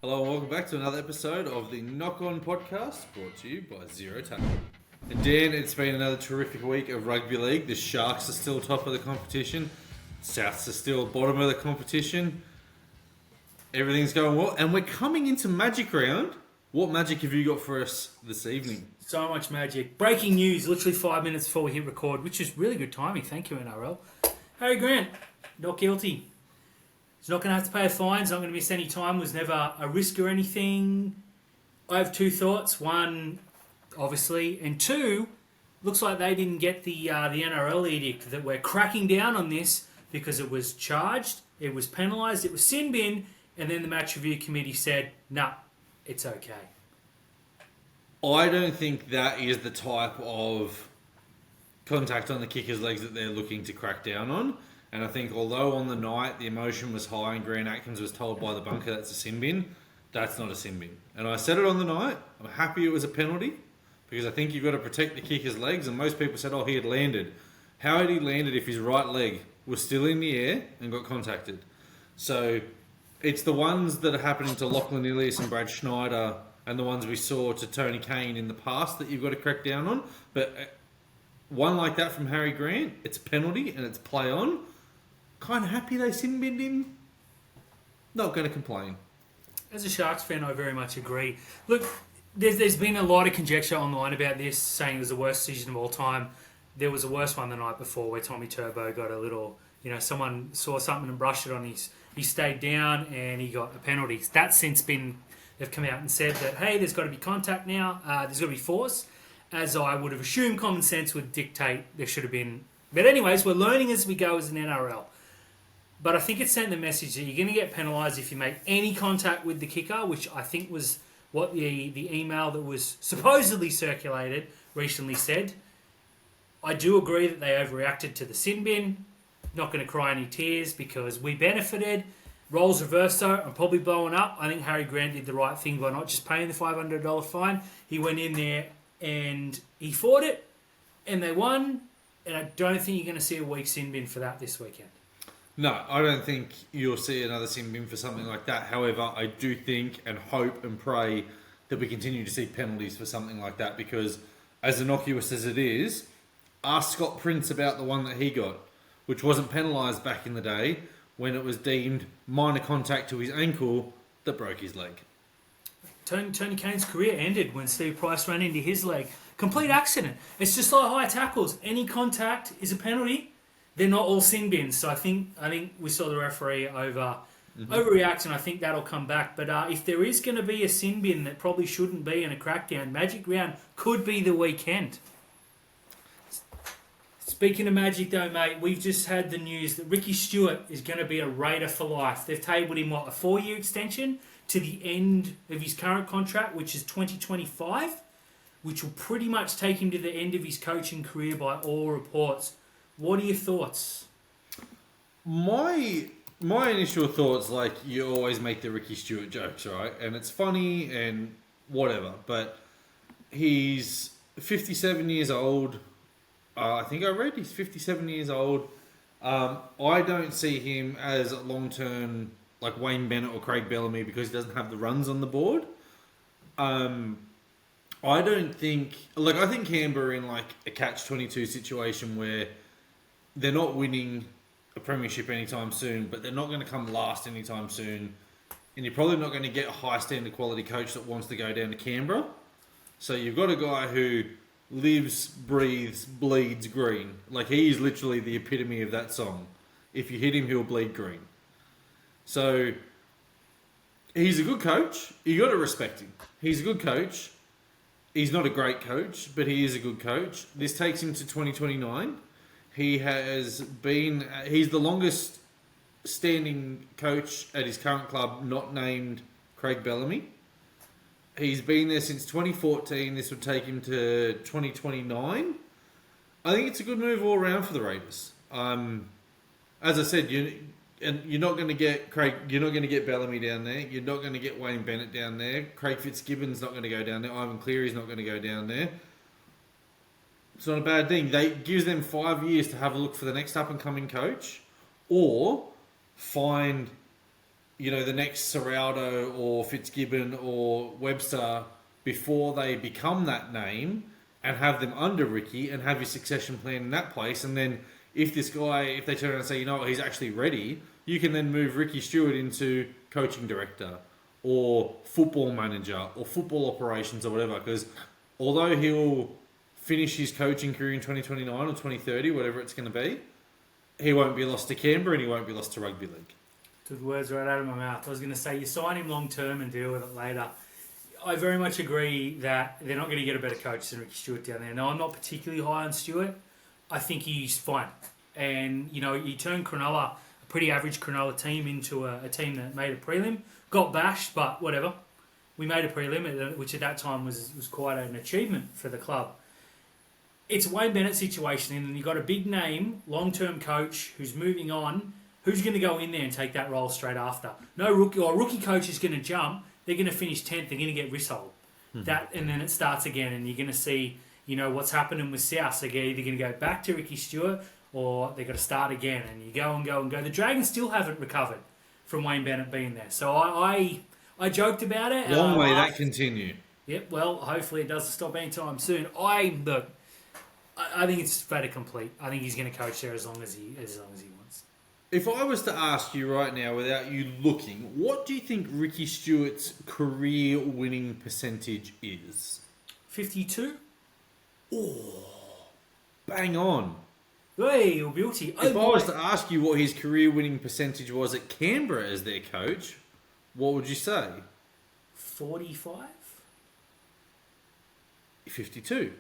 Hello and welcome back to another episode of the Knock On Podcast, brought to you by Zero Tackle. And Dan, it's been another terrific week of Rugby League. The Sharks are still top of the competition. Souths are still bottom of the competition. Everything's going well. And we're coming into Magic Round. What magic have you got for us this evening? So much magic. Breaking news, literally 5 minutes before we hit record, which is really good timing. Thank you, NRL. Harry Grant, not guilty. He's not going to have to pay a fine. He's not going to miss any time. Was never a risk or anything. I have two thoughts. One, obviously, and two, looks like they didn't get the NRL edict that we're cracking down on this because it was charged, it was penalised, it was sin bin, and then the match review committee said, nah, it's okay. I don't think that is the type of contact on the kicker's legs that they're looking to crack down on. And I think although on the night the emotion was high and Grant Atkins was told by the bunker that's a sin bin, that's not a sin bin. And I said it on the night, I'm happy it was a penalty because I think you've got to protect the kicker's legs. And most people said, oh, he had landed. How had he landed if his right leg was still in the air and got contacted? So it's the ones that are happening to Lachlan Ilias and Brad Schneider and the ones we saw to Tony Kane in the past that you've got to crack down on. But one like that from Harry Grant, it's a penalty and it's play on. Kind of happy they sin binned him. Not going to complain. As a Sharks fan, I very much agree. Look, there's been a lot of conjecture online about this, saying it was the worst decision of all time. There was a worse one the night before where Tommy Turbo got a little, someone saw something and brushed it on he stayed down and he got a penalty. That's since been, they've come out and said that, hey, there's got to be contact now, there's got to be force. As I would have assumed common sense would dictate there should have been. But anyways, we're learning as we go as an NRL. But I think it sent the message that you're going to get penalised if you make any contact with the kicker, which I think was what the email that was supposedly circulated recently said. I do agree that they overreacted to the sin bin. Not going to cry any tears because we benefited. Roles reversed though. I'm probably blowing up. I think Harry Grant did the right thing by not just paying the $500 fine. He went in there and he fought it and they won. And I don't think you're going to see a weak sin bin for that this weekend. No, I don't think you'll see another sin bin for something like that. However, I do think and hope and pray that we continue to see penalties for something like that because as innocuous as it is, ask Scott Prince about the one that he got, which wasn't penalised back in the day when it was deemed minor contact to his ankle that broke his leg. Tony Kane's career ended when Steve Price ran into his leg. Complete accident. It's just like high tackles. Any contact is a penalty. They're not all sin bins. So I think we saw the referee overreact, and I think that'll come back. But if there is going to be a sin bin that probably shouldn't be in a crackdown, Magic Round could be the weekend. Speaking of Magic though, mate, we've just had the news that Ricky Stuart is going to be a Raider for life. They've tabled him, a 4-year extension to the end of his current contract, which is 2025, which will pretty much take him to the end of his coaching career by all reports. What are your thoughts? My initial thoughts, like, you always make the Ricky Stuart jokes, right? And it's funny and whatever, but he's 57 years old. I think I read he's 57 years old. I don't see him as long-term like Wayne Bennett or Craig Bellamy because he doesn't have the runs on the board. I think Canberra are in like a catch-22 situation where they're not winning a premiership anytime soon, but they're not going to come last anytime soon. And you're probably not going to get a high standard quality coach that wants to go down to Canberra. So you've got a guy who lives, breathes, bleeds green. Like, he is literally the epitome of that song. If you hit him, he'll bleed green. So he's a good coach. You got to respect him. He's a good coach. He's not a great coach, but he is a good coach. This takes him to 2029. He's the longest standing coach at his current club, not named Craig Bellamy. He's been there since 2014. This would take him to 2029. I think it's a good move all around for the Raiders. As I said, you're not going to get Craig. You're not going to get Bellamy down there. You're not going to get Wayne Bennett down there. Craig Fitzgibbon's not going to go down there. Ivan Cleary's not going to go down there. It's not a bad thing. It gives them 5 years to have a look for the next up-and-coming coach or find, the next Serraldo or Fitzgibbon or Webster before they become that name and have them under Ricky and have your succession plan in that place. And then if they turn around and say, he's actually ready, you can then move Ricky Stuart into coaching director or football manager or football operations or whatever. Because although he'll finish his coaching career in 2029 or 2030, whatever it's going to be, he won't be lost to Canberra and he won't be lost to Rugby League. Took the words right out of my mouth. I was going to say, you sign him long term and deal with it later. I very much agree that they're not going to get a better coach than Ricky Stuart down there. No, I'm not particularly high on Stuart. I think he's fine. And, you turned Cronulla, a pretty average Cronulla team, into a team that made a prelim. Got bashed, but whatever. We made a prelim, which at that time was quite an achievement for the club. It's a Wayne Bennett situation, and you've got a big name, long-term coach who's moving on. Who's going to go in there and take that role straight after? No rookie coach is going to jump. They're going to finish 10th. They're going to get rissoled. And then it starts again, and you're going to see, what's happening with South. So they're either going to go back to Ricky Stuart or they've got to start again, and you go and go and go. The Dragons still haven't recovered from Wayne Bennett being there. So I joked about it. Long may that continue. Yep, well, hopefully it doesn't stop anytime soon. I think it's fait accompli. I think he's going to coach there as long as he wants. If I was to ask you right now, without you looking, what do you think Ricky Stuart's career winning percentage is? 52? Oh, bang on. Hey, you're guilty. If I was to ask you what his career winning percentage was at Canberra as their coach, what would you say? 45? 52.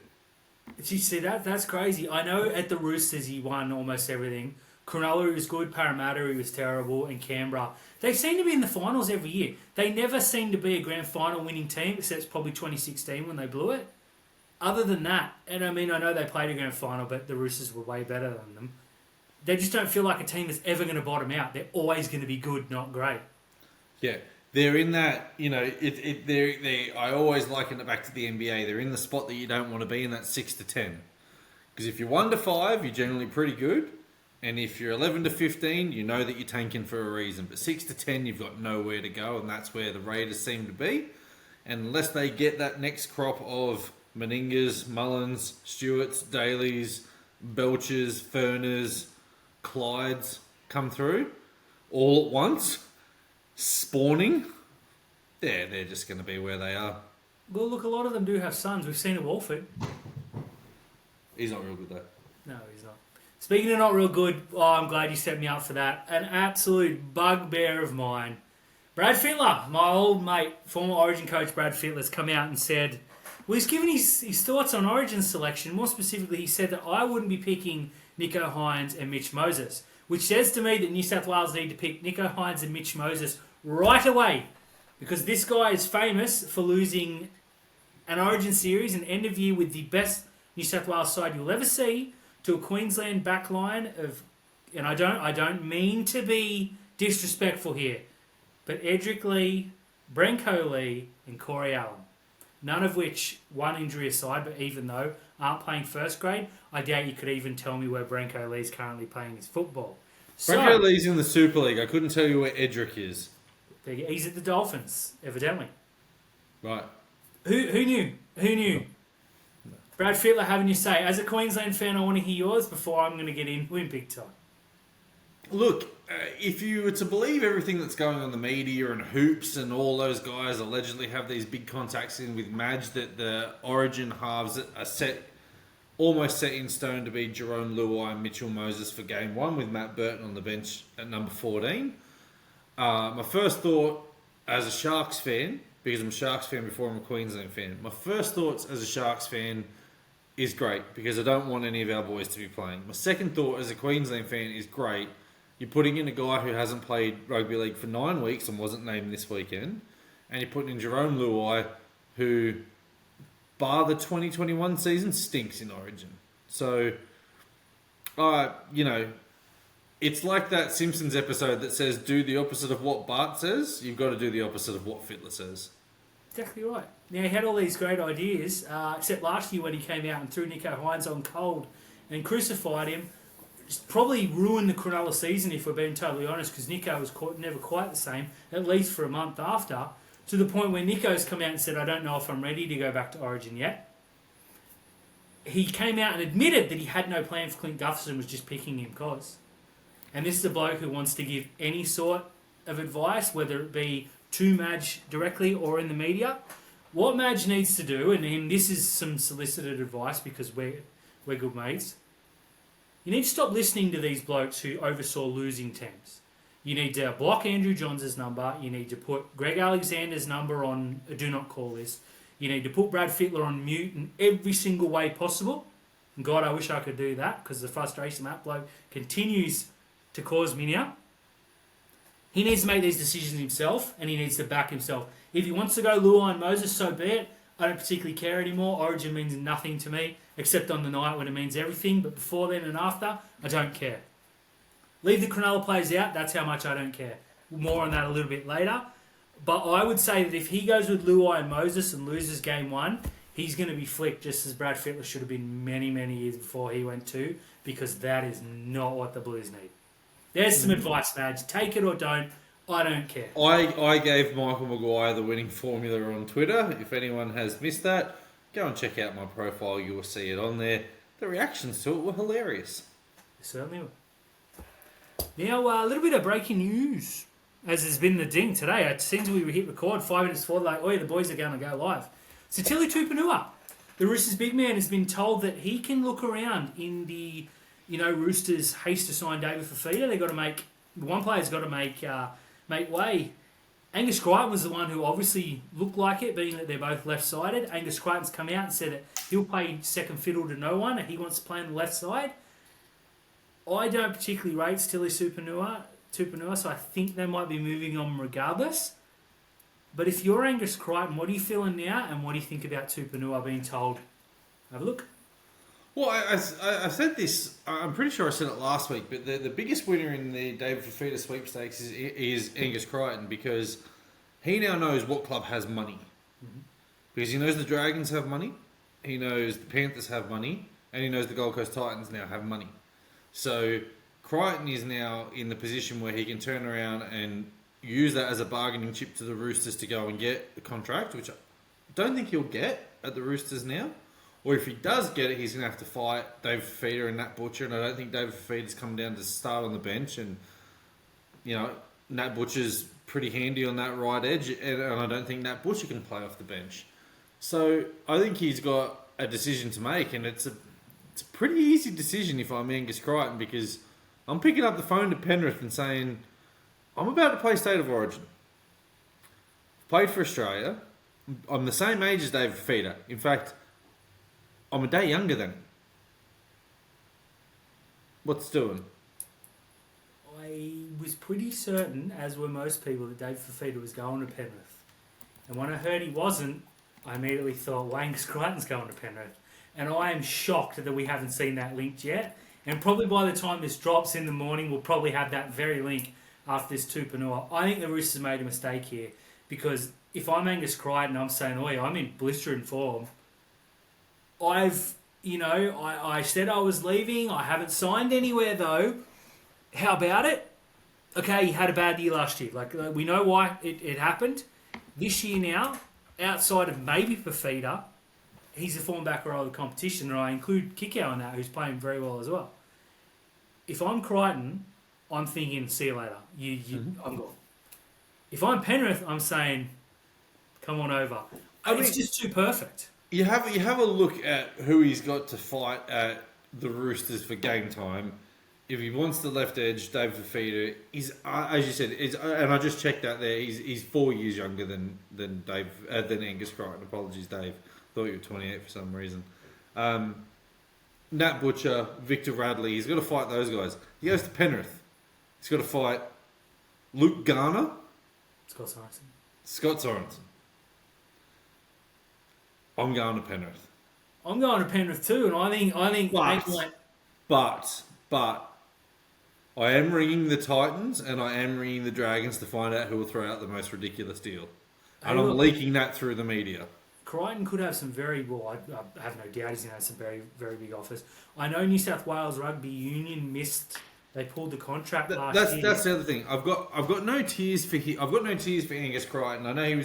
Did you see that? That's crazy. I know at the Roosters he won almost everything. Cronulla he was good, Parramatta he was terrible, and Canberra. They seem to be in the finals every year. They never seem to be a grand final winning team, except probably 2016 when they blew it. Other than that, and I know they played a grand final, but the Roosters were way better than them. They just don't feel like a team that's ever going to bottom out. They're always going to be good, not great. Yeah, they're in that, I always liken it back to the NBA. They're in the spot that you don't want to be in, that 6 to 10. Because if you're 1 to 5, you're generally pretty good. And if you're 11 to 15, you know that you're tanking for a reason. But 6 to 10, you've got nowhere to go, and that's where the Raiders seem to be. And unless they get that next crop of Meningas, Mullins, Stewarts, Dailies, Belchers, Furners, Clydes come through all at once, spawning, they're just going to be where they are. Well, look, a lot of them do have sons. We've seen it, Wolford. He's not real good, though. No, he's not. Speaking of not real good, I'm glad you set me up for that. An absolute bugbear of mine. Brad Fittler, my old mate, former Origin coach Brad Fittler, has come out and said, well, he's given his thoughts on Origin selection. More specifically, he said that I wouldn't be picking Nicho Hynes and Mitch Moses, which says to me that New South Wales need to pick Nicho Hynes and Mitch Moses right away, because this guy is famous for losing an Origin series and end of year with the best New South Wales side you'll ever see to a Queensland backline of, and I don't mean to be disrespectful here, but Edric Lee, Brenko Lee, and Corey Allen. None of which, one injury aside, but even though, aren't playing first grade. I doubt you could even tell me where Brenko Lee's currently playing his football. Brenko Lee's in the Super League. I couldn't tell you where Edric is. He's at the Dolphins, evidently. Right. Who knew? Who knew? No. Brad Fittler having your say. As a Queensland fan, I want to hear yours before I'm going to get in big time. Look, if you were to believe everything that's going on in the media and Hoops and all those guys allegedly have these big contacts in with Madge, that the Origin halves are almost set in stone to be Jerome Luai and Mitchell Moses for game 1 with Matt Burton on the bench at number 14. My first thought as a Sharks fan, because I'm a Sharks fan before I'm a Queensland fan, my first thoughts as a Sharks fan is great because I don't want any of our boys to be playing. My second thought as a Queensland fan is great. You're putting in a guy who hasn't played rugby league for 9 weeks and wasn't named this weekend. And you're putting in Jerome Luai, who, bar the 2021 season, stinks in Origin. So, it's like that Simpsons episode that says, do the opposite of what Bart says. You've got to do the opposite of what Fittler says. Exactly right. Now, he had all these great ideas, except last year when he came out and threw Nicho Hynes on cold and crucified him. probably ruined the Cronulla season, if we're being totally honest, because Nico was never quite the same, at least for a month after, to the point where Nico's come out and said, I don't know if I'm ready to go back to Origin yet. He came out and admitted that he had no plan for Clint Gutherson, was just picking him cause. And this is a bloke who wants to give any sort of advice, whether it be to Madge directly or in the media. What Madge needs to do, and this is some solicited advice because we're good mates, you need to stop listening to these blokes who oversaw losing teams. You need to block Andrew Johns' number. You need to put Greg Alexander's number on a do not call list. You need to put Brad Fittler on mute in every single way possible. And God, I wish I could do that because the frustration that bloke continues to cause me now. He needs to make these decisions himself and he needs to back himself. If he wants to go Luai and Moses, so be it. I don't particularly care anymore. Origin means nothing to me, except on the night when it means everything. But before then and after, I don't care. Leave the Cronulla players out, that's how much I don't care. More on that a little bit later. But I would say that if he goes with Luai and Moses and loses game 1, he's going to be flicked just as Brad Fittler should have been many, many years before he went too, because that is not what the Blues need. There's some advice, Madge. Take it or don't. I don't care. I gave Michael Maguire the winning formula on Twitter. If anyone has missed that, go and check out my profile. You will see it on there. The reactions to it were hilarious. Certainly were. Now, a little bit of breaking news, as has been the ding today. It seems we hit record 5 minutes before, like, the boys are going to go live. Sitili Tupouniua, the Roosters big man, has been told that he can look around in the, Roosters' haste to sign David Fifita. They've got to make, one player's got to make way. Angus Chrichton was the one who obviously looked like it, being that they're both left-sided. Angus Crichton's come out and said that he'll play second fiddle to no one and he wants to play on the left side. I don't particularly rate Sitili Tupouniua, so I think they might be moving on regardless. But if you're Angus Crichton, what are you feeling now, and what do you think about Tupouniua being told, have a look? Well, I said this, I'm pretty sure I said it last week, but the biggest winner in the David Fifita sweepstakes is Angus Crichton, because he now knows what club has money. Mm-hmm. Because he knows the Dragons have money, he knows the Panthers have money, and he knows the Gold Coast Titans now have money. So Crichton is now in the position where he can turn around and use that as a bargaining chip to the Roosters to go and get the contract, which I don't think he'll get at the Roosters now. Or if he does get it, he's going to have to fight David Fifita and Nat Butcher, and I don't think David Fifita's come down to start on the bench, and Nat Butcher's pretty handy on that right edge, and I don't think Nat Butcher can play off the bench. So I think he's got a decision to make, and it's a pretty easy decision if I'm Angus Crichton, because I'm picking up the phone to Penrith and saying, I'm about to play State of Origin. Played for Australia. I'm the same age as David Fifita. In fact, I'm a day younger than him. What's doing? I was pretty certain, as were most people, that David Fifita was going to Penrith. And when I heard he wasn't, I immediately thought, well, Angus Crichton's going to Penrith. And I am shocked that we haven't seen that linked yet. And probably by the time this drops in the morning, we'll probably have that very link after this Tupouniua. I think the Roosters made a mistake here, because if I'm Angus Crichton, I'm saying, I'm in blistering form. I said I was leaving. I haven't signed anywhere, though. How about it? Okay, he had a bad year last year. We know why it happened. This year now, outside of maybe Fifita, he's a form back row of the competition, and I include Kikau in that, who's playing very well as well. If I'm Crichton, I'm thinking, see you later. I'm gone. If I'm Penrith, I'm saying, come on over. It's just too perfect. You have a look at who he's got to fight at the Roosters for game time. If he wants the left edge, David Fifita is, as you said, and I just checked out there. He's 4 years younger than Angus Crichton. Apologies, Dave. Thought you were 28 for some reason. Nat Butcher, Victor Radley. He's got to fight those guys. He goes to Penrith. He's got to fight Luke Garner, Scott Sorensen. I'm going to Penrith. I'm going to Penrith too, and I think. But I am ringing the Titans and I am ringing the Dragons to find out who will throw out the most ridiculous deal, and I'm leaking that through the media. Crichton could have some very, well, I have no doubt he's going to have some very, very big offers. I know New South Wales Rugby Union they pulled the contract last year. That's the other thing. I've got no tears for I've got no tears for Angus Crichton. I know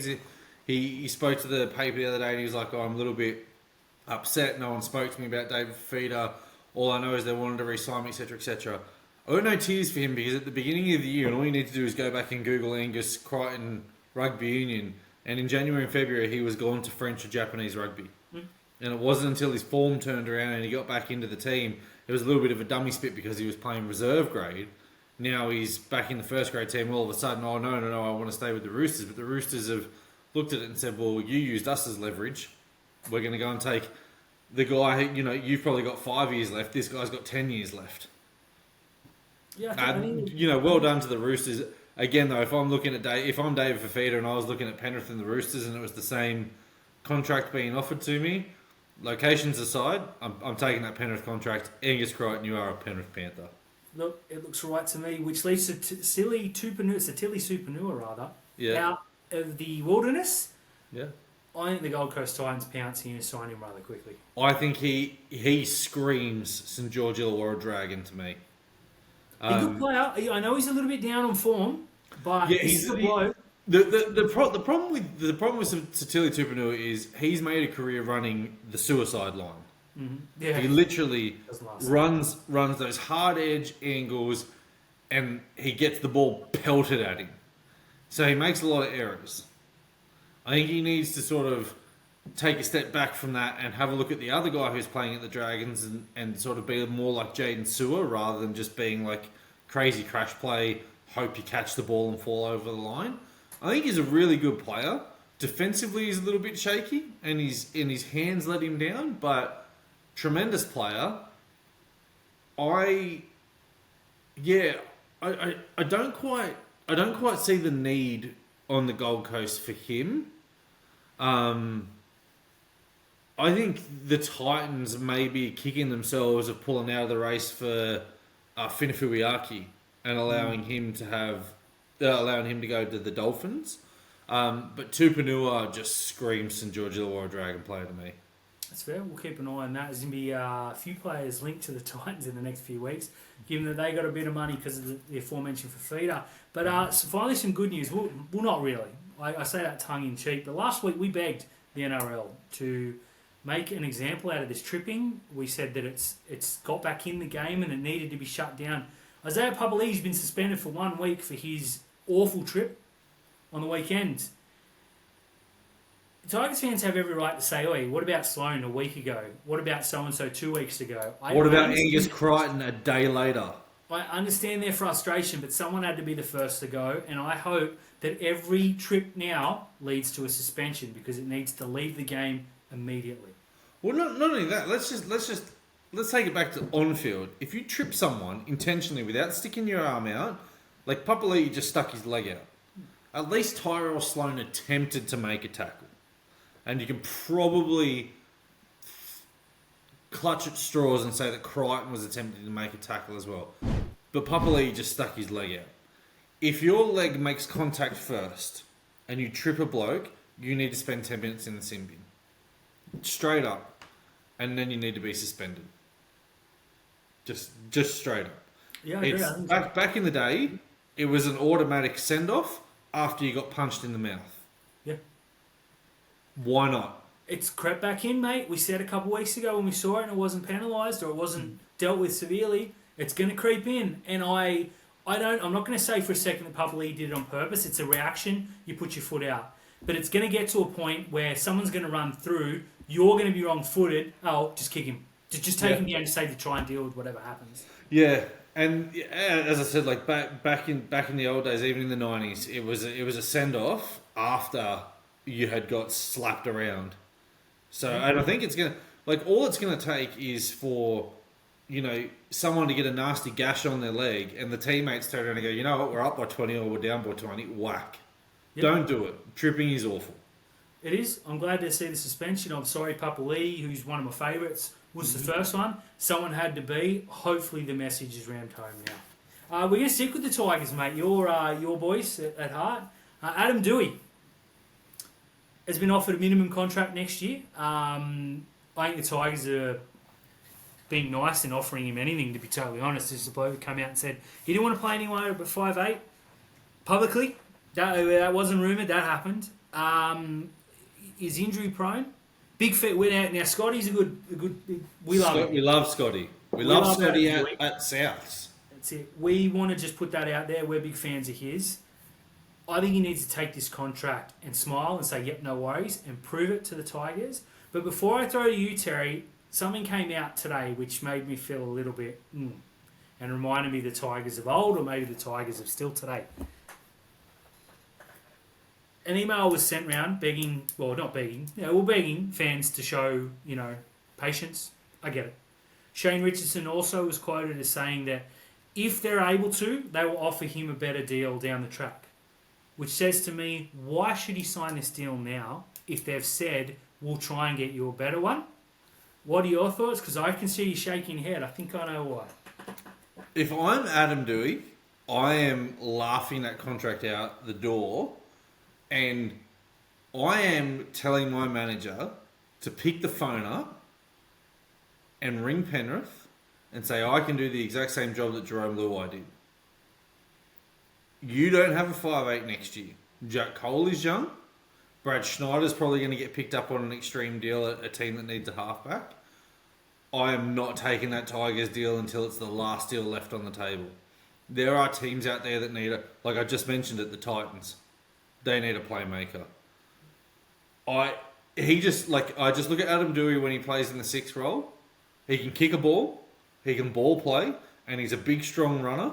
he spoke to the paper the other day and he was like, I'm a little bit upset. No one spoke to me about David Feeder. All I know is they wanted to re-sign me, etc., etc. I got no tears for him because at the beginning of the year, and all you need to do is go back and Google Angus Crichton Rugby Union, and in January and February he was gone to French or Japanese rugby. And it wasn't until his form turned around and he got back into the team, it was a little bit of a dummy spit because he was playing reserve grade. Now he's back in the first grade team. All of a sudden, oh no, I want to stay with the Roosters. But the Roosters have looked at it and said, well, you used us as leverage. We're going to go and take the guy, you've probably got 5 years left. This guy's got 10 years left. Yeah, well done to the Roosters. Again, though, if I'm David Fafita and I was looking at Penrith and the Roosters and it was the same contract being offered to me, locations aside, I'm taking that Penrith contract. Angus Crichton, you are a Penrith Panther. Look, it looks right to me, which leads to Sitili Tupouniua, out of the Wilderness. Yeah. I think the Gold Coast Titans pounce here and sign him rather quickly. I think he screams St George Illawarra Dragon to me. He's a good player. I know he's a little bit down on form, but he's a bloke. The problem with Sitili Tupouniua is he's made a career running the suicide line. Mm-hmm. Yeah, he literally runs those hard edge angles, and he gets the ball pelted at him. So he makes a lot of errors. I think he needs to sort of take a step back from that and have a look at the other guy who's playing at the Dragons and sort of be more like Jaden Sewer rather than just being like crazy crash play, hope you catch the ball and fall over the line. I think he's a really good player. Defensively, he's a little bit shaky and his hands let him down, but tremendous player. I don't quite see the need on the Gold Coast for him. I think the Titans may be kicking themselves of pulling out of the race for Finafuiaki and allowing him to go to the Dolphins. But Tupouniua just screams St George Illawarra Dragon player to me. That's fair. We'll keep an eye on that. There's going to be a few players linked to the Titans in the next few weeks, given that they got a bit of money because of the aforementioned Fafita. But finally, some good news. Well, not really. I say that tongue-in-cheek. But last week, we begged the NRL to make an example out of this tripping. We said that it's got back in the game and it needed to be shut down. Isaiah Papali'i's been suspended for 1 week for his awful trip on the weekend. Tigers fans have every right to say, oi, what about Sloane a week ago? What about so-and-so 2 weeks ago? What about Angus Crichton a day later? I understand their frustration, but someone had to be the first to go, and I hope that every trip now leads to a suspension because it needs to leave the game immediately. Well, not only that, let's take it back to on-field. If you trip someone intentionally without sticking your arm out, like Papali'i just stuck his leg out, at least Tyrell Sloane attempted to make a tackle. And you can probably clutch at straws and say that Crichton was attempting to make a tackle as well. But Papali'i just stuck his leg out. If your leg makes contact first and you trip a bloke, you need to spend 10 minutes in the sin bin. Straight up. And then you need to be suspended. Just straight up. Yeah, I agree. Back in the day, it was an automatic send-off after you got punched in the mouth. Yeah. Why not? It's crept back in, mate. We said a couple of weeks ago when we saw it and it wasn't penalised or it wasn't dealt with severely, it's going to creep in. And I'm not going to say for a second that Papali'i did it on purpose. It's a reaction. You put your foot out. But it's going to get to a point where someone's going to run through. You're going to be wrong-footed. Oh, just kick him. Just take him down to save to try and deal with whatever happens. Yeah. And as I said, like back in the old days, even in the 90s, it was a send-off after you had got slapped around. So, and I think it's going to, like, all it's going to take is for, someone to get a nasty gash on their leg and the teammates turn around and go, you know what, we're up by 20 or we're down by 20, whack. Yep. Don't do it. Tripping is awful. It is. I'm glad to see the suspension. I'm sorry, Papali'i, who's one of my favourites, was the first one. Someone had to be. Hopefully the message is rammed home now. We're going to stick with the Tigers, mate. Your boys at heart. Adam Doueihi. has been offered a minimum contract next year. I think the Tigers are being nice and offering him anything, to be totally honest. There's a bloke who came out and said he didn't want to play anywhere but 5'8". Publicly, that wasn't rumoured, that happened. Is injury prone. Big fit win out. Now, Scotty's a good we love him. We love Scotty. We love Scotty at Souths. That's it. We want to just put that out there. We're big fans of his. I think he needs to take this contract and smile and say, yep, no worries, and prove it to the Tigers. But before I throw to you, Terry, something came out today which made me feel a little bit and reminded me of the Tigers of old, or maybe the Tigers of still today. An email was sent round begging fans to show, patience. I get it. Shane Richardson also was quoted as saying that if they're able to, they will offer him a better deal down the track. Which says to me, why should he sign this deal now if they've said, we'll try and get you a better one? What are your thoughts? Because I can see you shaking your head. I think I know why. If I'm Adam Doueihi, I am laughing that contract out the door, and I am telling my manager to pick the phone up and ring Penrith and say, I can do the exact same job that Jerome Luai did. You don't have a 5'8" next year. Jack Cole is young. Brad Schneider's probably going to get picked up on an extreme deal at a team that needs a halfback. I am not taking that Tigers deal until it's the last deal left on the table. There are teams out there that need like I just mentioned it, the Titans. They need a playmaker. I just look at Adam Doueihi when he plays in the 6 role. He can kick a ball, he can ball play, and he's a big, strong runner.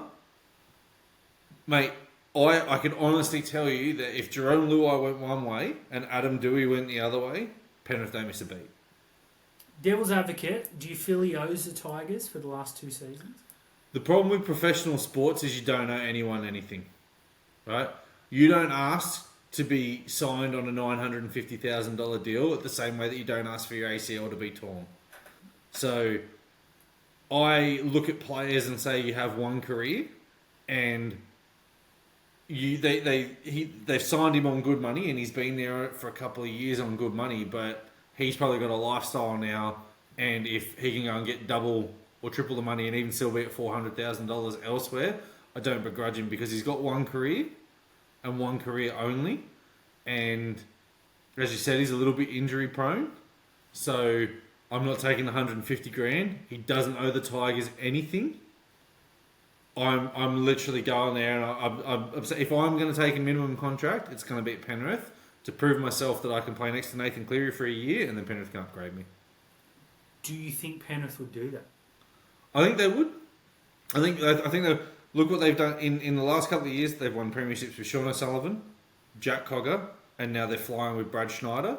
Mate, I can honestly tell you that if Jerome Luai went one way and Adam Doueihi went the other way, Penrith don't miss a beat. Devil's advocate, do you feel he owes the Tigers for the last 2 seasons? The problem with professional sports is you don't owe anyone anything, right? You don't ask to be signed on a $950,000 deal at the same way that you don't ask for your ACL to be torn. So I look at players and say you have one career, and they've signed him on good money, and he's been there for a couple of years on good money, but he's probably got a lifestyle now, and if he can go and get double or triple the money and even still be at $400,000 elsewhere, I don't begrudge him, because he's got one career and one career only, and as you said, he's a little bit injury prone, so I'm not taking the 150 grand. He doesn't owe the Tigers anything. I'm literally going there, and I'm if I'm going to take a minimum contract, it's going to be at Penrith to prove myself that I can play next to Nathan Cleary for a year, and then Penrith can upgrade me. Do you think Penrith would do that? I think they would. I think they look what they've done in the last couple of years. They've won premierships with Sean O'Sullivan, Jack Cogger, and now they're flying with Brad Schneider.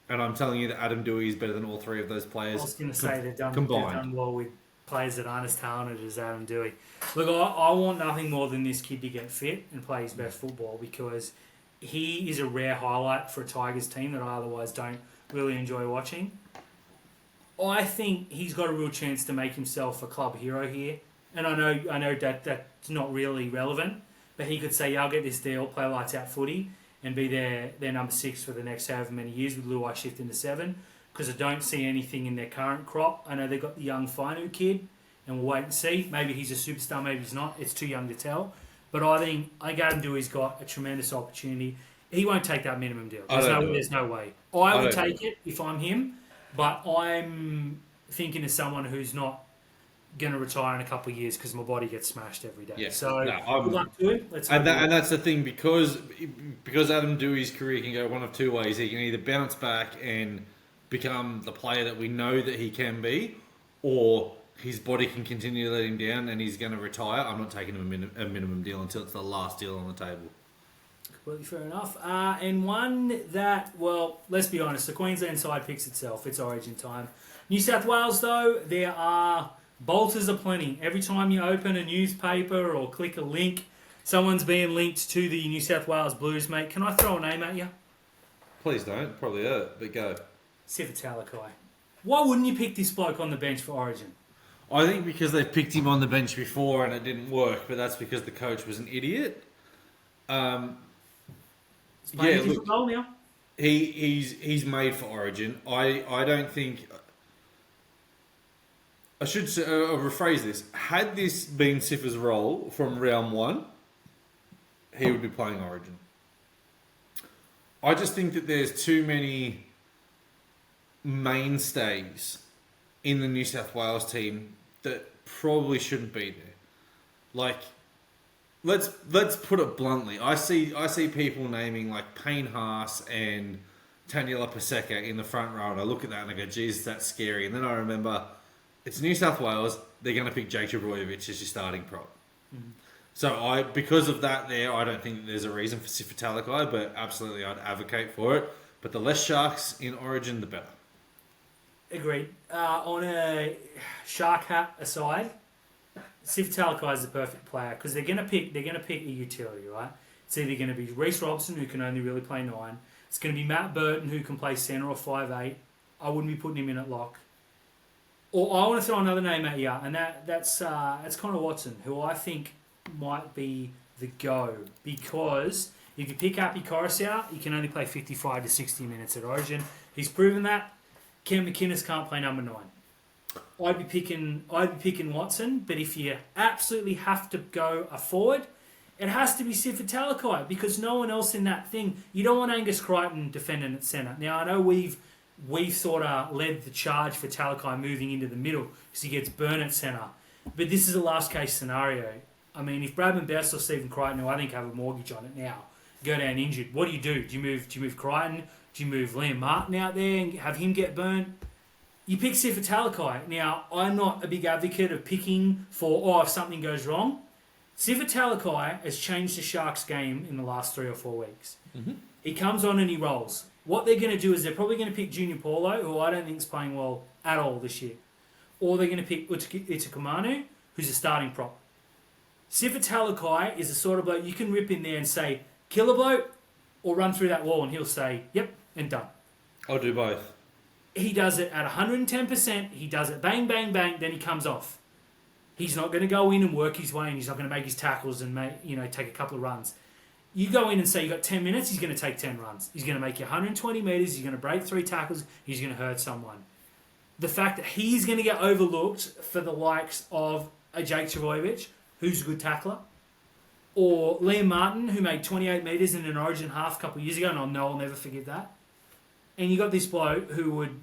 And I'm telling you that Adam Doueihi is better than all 3 of those players. I was going to say they've done well with players that aren't as talented as Adam Doueihi. Look, I want nothing more than this kid to get fit and play his best football, because he is a rare highlight for a Tigers team that I otherwise don't really enjoy watching. I think he's got a real chance to make himself a club hero here. And I know that that's not really relevant, but he could say, yeah, I'll get this deal, play lights out footy, and be their number 6 for the next however many years, with Luai shifting to 7, because I don't see anything in their current crop. I know they've got the young Fainu kid, and we'll wait and see. Maybe he's a superstar, maybe he's not. It's too young to tell. But I think Adam Doueihi's got a tremendous opportunity. He won't take that minimum deal. There's no way. I would take it if I'm him, but I'm thinking of someone who's not going to retire in a couple of years because my body gets smashed every day. Yeah. So good luck to him. And that's the thing, because Adam Doueihi's career can go one of 2 ways. He can either bounce back and become the player that we know that he can be, or his body can continue to let him down and he's going to retire. I'm not taking him a minimum deal until it's the last deal on the table. Completely fair enough. And one that, well, let's be honest, the Queensland side picks itself. It's Origin time. New South Wales, though, there are bolters aplenty. Every time you open a newspaper or click a link, someone's being linked to the New South Wales Blues, mate. Can I throw a name at you? Please don't. Probably hurt, but go. Sifitalakai. Why wouldn't you pick this bloke on the bench for Origin? I think because they picked him on the bench before and it didn't work, but that's because the coach was an idiot. He's playing a different role now. he's made for Origin. I don't think. I should say, I'll rephrase this. Had this been Sifa's role from round one, he would be playing Origin. I just think that there's too many mainstays in the New South Wales team that probably shouldn't be there. Like, let's put it bluntly. I see people naming like Payne Haas and Taniela Paseka in the front row, and I look at that and I go, geez, that's scary. And then I remember, it's New South Wales, they're going to pick Jake Trbojevic as your starting prop. Mm-hmm. So because of that there, I don't think that there's a reason for Sifa Talakai, but absolutely I'd advocate for it. But the less Sharks in Origin, the better. Agreed. On a Shark hat aside, Sifa Talakai is the perfect player because they're gonna pick a utility, right? It's either going to be Reece Robson, who can only really play 9. It's going to be Matt Burton, who can play centre or 5'8". I wouldn't be putting him in at lock. Or I want to throw another name at you, and that's Connor Watson, who I think might be the go. Because if you pick Happy Coruscant, he can only play 55 to 60 minutes at Origin. He's proven that. Ken McInnes can't play number 9. I'd be picking Watson, but if you absolutely have to go a forward, it has to be Sifa Talakai because no one else in that thing. You don't want Angus Chrichton defending at centre. Now I know we've sort of led the charge for Talakai moving into the middle because he gets burnt at centre, but this is a last case scenario. I mean, if Bradman Best or Stephen Crichton, who I think have a mortgage on it now, go down injured, what do? Do you move Crichton? Do you move Liam Martin out there and have him get burnt? You pick Sifa Talakai. Now, I'm not a big advocate of picking for, if something goes wrong. Sifa Talakai has changed the Sharks game in the last 3 or 4 weeks. Mm-hmm. He comes on and he rolls. What they're going to do is they're probably going to pick Junior Paulo, who I don't think is playing well at all this year. Or they're going to pick Itakumanu, who's a starting prop. Sifa Talakai is the sort of bloke you can rip in there and say, kill a bloke, or run through that wall, and he'll say, yep, and done. I'll do both. He does it at 110%. He does it bang, bang, bang. Then he comes off. He's not going to go in and work his way, and he's not going to make his tackles and take a couple of runs. You go in and say you got 10 minutes. He's going to take 10 runs. He's going to make you 120 meters. He's going to break 3 tackles. He's going to hurt someone. The fact that he's going to get overlooked for the likes of a Jake Trbojevic, who's a good tackler, or Liam Martin, who made 28 meters in an Origin half a couple of years ago, and I'll never forget that. And you got this bloke who would,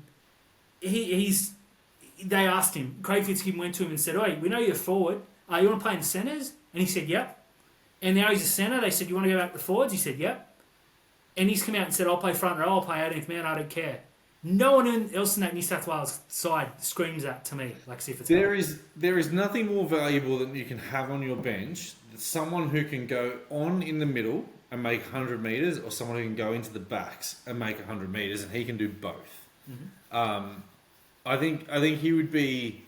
they asked him, Craig Fitzgibbon went to him and said, "Oi, we know you're forward. You want to play in the centres?" And he said, "Yep." And now he's a centre. They said, "You want to go back to the forwards?" He said, "Yep." And he's come out and said, "I'll play front row. I'll play 18th man. I don't care." No one else in that New South Wales side screams that to me, like if it's there is nothing more valuable than you can have on your bench than someone who can go on in the middle and make 100 metres, or someone who can go into the backs and make 100 metres, and he can do both. Mm-hmm. I think he would be,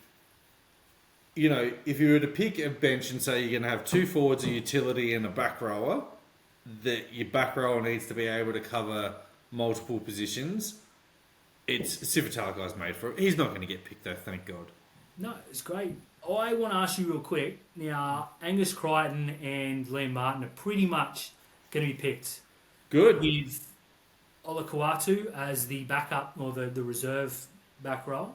if you were to pick a bench and say you're going to have 2 forwards, a utility, and a back rower, that your back rower needs to be able to cover multiple positions. It's Sifa Talakai's made for it. He's not going to get picked though, thank God. No, it's great. I want to ask you real quick. Now, Angus Crichton and Liam Martin are pretty much going to be picked. Good. With Olakau'atu as the backup or the reserve back row.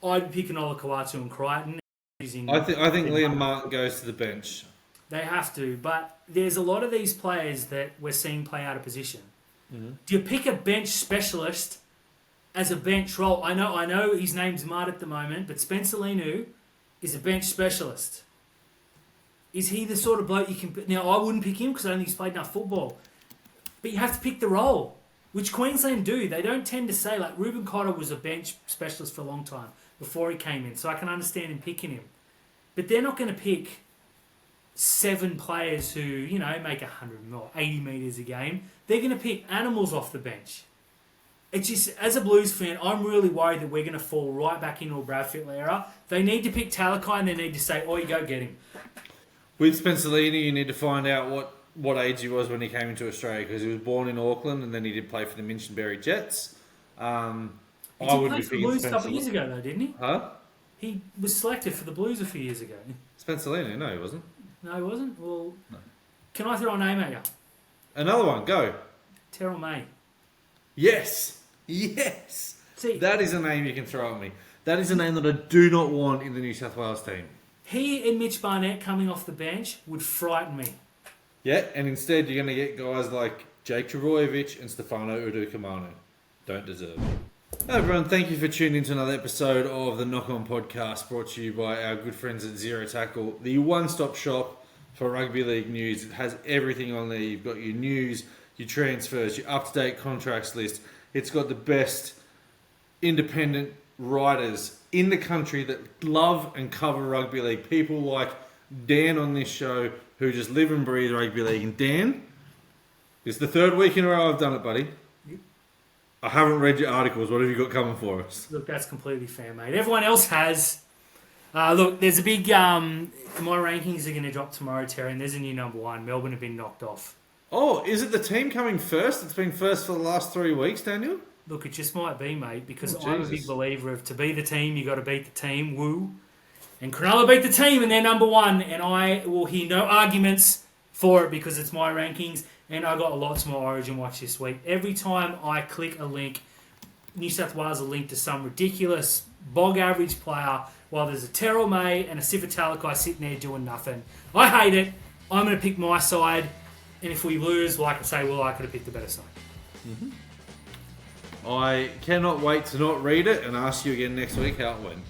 I'd pick an Olakau'atu and Crichton. I think Liam Martin goes to the bench. They have to, but there's a lot of these players that we're seeing play out of position. Mm-hmm. Do you pick a bench specialist as a bench role? I know his name's Mart at the moment, but Spencer Leniu is a bench specialist. Is he the sort of bloke you can... Now, I wouldn't pick him because I don't think he's played enough football. But you have to pick the role, which Queensland do. They don't tend to say, like, Ruben Cotter was a bench specialist for a long time before he came in, so I can understand him picking him. But they're not going to pick 7 players who, make 100 or 80 metres a game. They're going to pick animals off the bench. It's just, as a Blues fan, I'm really worried that we're going to fall right back into a Brad Fittler era. They need to pick Talakai and they need to say, "Oh, you go get him." With Spencer Leniu, you need to find out what age he was when he came into Australia, because he was born in Auckland and then he did play for the Minchinbury Jets. He played for the Blues a couple of years ago, though, didn't he? Huh? He was selected for the Blues a few years ago. Spencer Leniu? No, he wasn't. No, he wasn't? Well, no. Can I throw a name at you? Another one, go. Terrell May. Yes. Yes. See, That is a name you can throw at me. That is a name that I do not want in the New South Wales team. he and Mitch Barnett coming off the bench would frighten me. Yeah, and instead you're going to get guys like Jake Trbojevic and Stefano Udukamanu. Don't deserve it. Hello everyone, thank you for tuning in to another episode of the Knock On Podcast, brought to you by our good friends at Zero Tackle, the one-stop shop for rugby league news. It has everything on there. You've got your news, your transfers, your up-to-date contracts list. It's got the best independent writers in the country that love and cover rugby league. People like Dan on this show who just live and breathe rugby league. And Dan, it's the third week in a row I've done it, buddy. Yep. I haven't read your articles. What have you got coming for us? Look, that's completely fair, mate. Everyone else has. Look, there's a big... my rankings are going to drop tomorrow, Terry, and there's a new number one. Melbourne have been knocked off. Oh, is it the team coming first? It's been first for the last 3 weeks, Daniel? Look, it just might be, mate, because Oh, I'm a Jesus. big believer of to be the team, you got to beat the team. Woo. And Cronulla beat the team and they're number one, and I will hear no arguments for it because it's my rankings, and I got lots more Origin watch this week. Every time I click a link, New South Wales are linked to some ridiculous bog average player while there's a Terrell May and a Sifa Talakai sitting there doing nothing. I hate it. I'm going to pick my side, and if we lose, well, I can say, well, I could have picked the better side. I cannot wait to not read it and ask you again next week how it went.